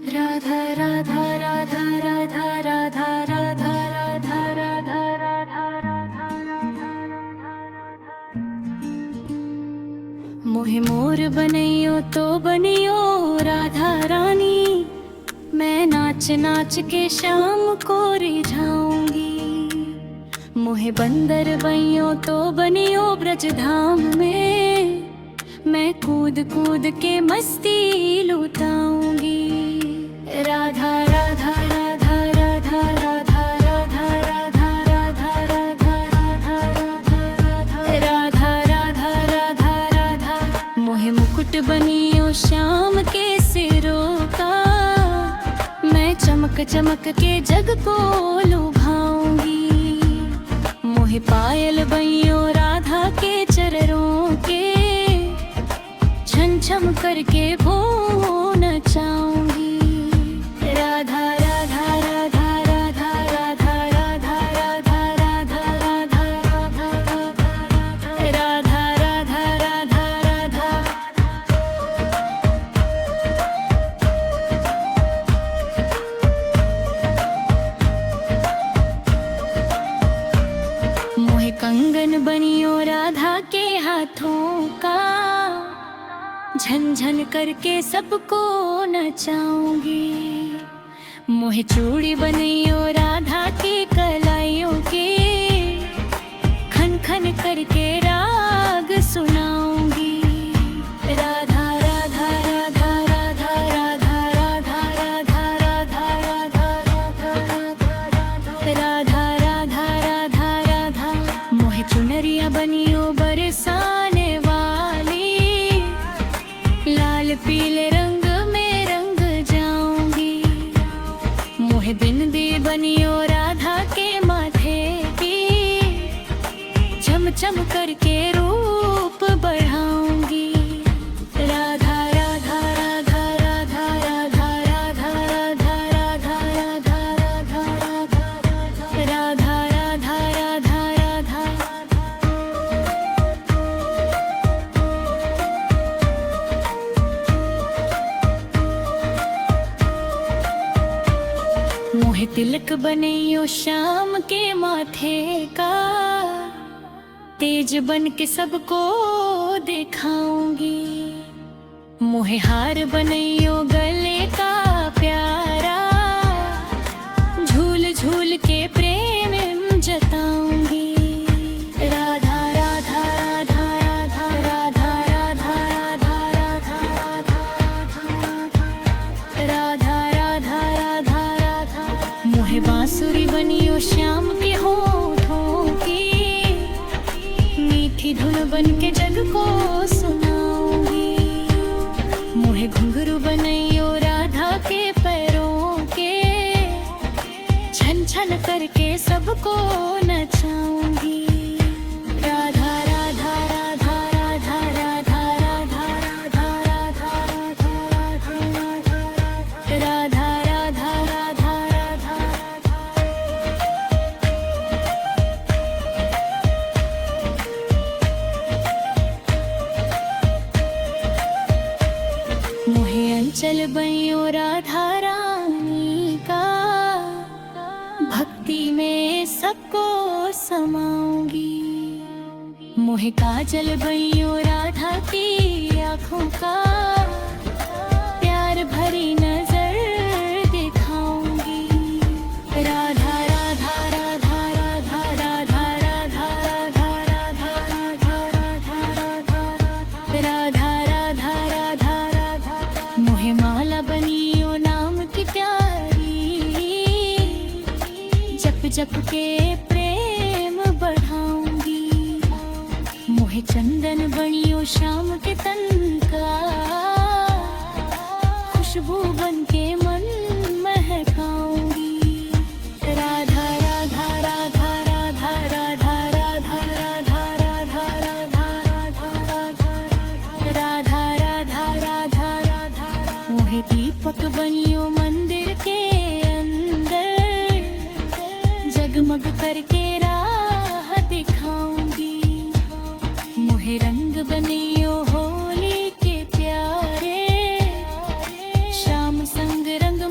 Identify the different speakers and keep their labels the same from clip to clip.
Speaker 1: राधा राधा राधा राधा राधा राधा राधा राधा राधा मोहे मोर बनैयो तो बनियो राधा रानी। मैं नाच नाच के शाम को रिझाऊंगी। मोहे बंदर बनियो तो बनियो ब्रज धाम में। मैं कूद कूद के मस्ती लुटाऊंगी। राधा राधा राधा राधा राधा राधा राधा राधा राधा राधा राधा राधा राधा। मोहे मुकुट बनियो शाम के सिरों का। मैं चमक चमक के जग को लुभाऊंगी। मोहे पायल बनियो राधा के चरणों के। छम छम करके वो नचाऊंगी। राधा राधा राधा राधा राधा राधा राधा राधा राधा राधा राधा राधा राधा। मोहे कंगन बनियो राधा के हाथों का। झन झन करके सबको नचाऊंगी। मोहे चूड़ी बनियो राधा की कलाइयों के। खन खन करके राग सुनाऊंगी। राधा राधा राधा राधा राधा राधा राधा राधा राधा राधा राधा राधा राधा। मोहे चुनरिया बनियो बरसाने वाली। लाल पीले रंग में रंग जाऊंगी। मोहे बिंदी बनियो राधा के माथे की। चम चम करके रूप बढ़ाऊंगी। राधा राधा राधा राधा राधा राधा राधा राधा राधा राधा राधा राधा राधा राधा। मोहे तिलक बनियो शाम के माथे का। तेज बन के सबको दिखाऊंगी। मोहे हार बनियो गले का प्यारा। झूल झूल के प्रेम जताऊंगी। राधा राधा राधा राधा राधा राधा राधा राधा राधा राधा राधा राधा। मोहे बांसुरी बनियो शाम के होठों की। मीठी धुन बन के जग को सुनाऊंगी। मोहे घुंघरू बनियो राधा के पैरों के। छन छन करके सबको नचाऊंगी। राधा राधा राधा राधा राधा राधा राधा राधा राधा राधा राधा राधा। मोहे अंचल बनियो राधा रानी का। भक्ति में सबको समाऊंगी। मोहे काजल बनियो राधा की आँखों का। प्यार भरी नजर दिखाऊंगी। राधा राधा राधा राधा राधा राधा राधा राधा राधा राधा राधा राधा राधा। मोहे माला बनियो नाम की प्यारी। जप जप के प्रेम बढ़ाऊंगी। मोहे चंदन बनियो शाम के तन का। खुशबू बन के मन महकाऊंगी। राधा राधा राधा राधा राधा राधा राधा राधा राधा राधा राधा राधा राधा। मोहे दीपक बनियो मंदिर के अंदर। जगमग करके राह दिखाऊंगी। मोहे रंग बनियो होली के प्यारे। श्याम संग रंग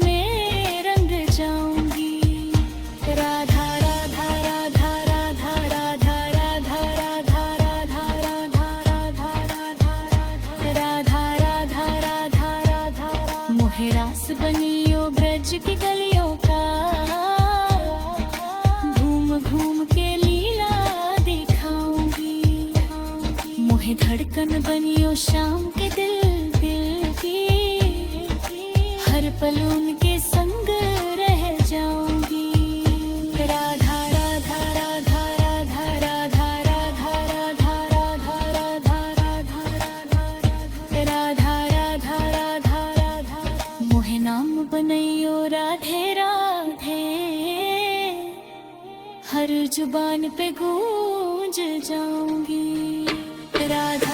Speaker 1: मोहे रास बनियो ब्रज की गलियों का, घूम घूम के लीला दिखाऊंगी। मोहे धड़कन बनियो शाम के दिल दिल की, हर पल उनके संग रह जाऊंगी। राधा राधा राधा राधा राधा राधा राधा राधा राधा राधा राधा राधा राधा। मोहे नाम बनैयो राधे राधे, हर जुबान पे गूंज जाऊंगी। राधा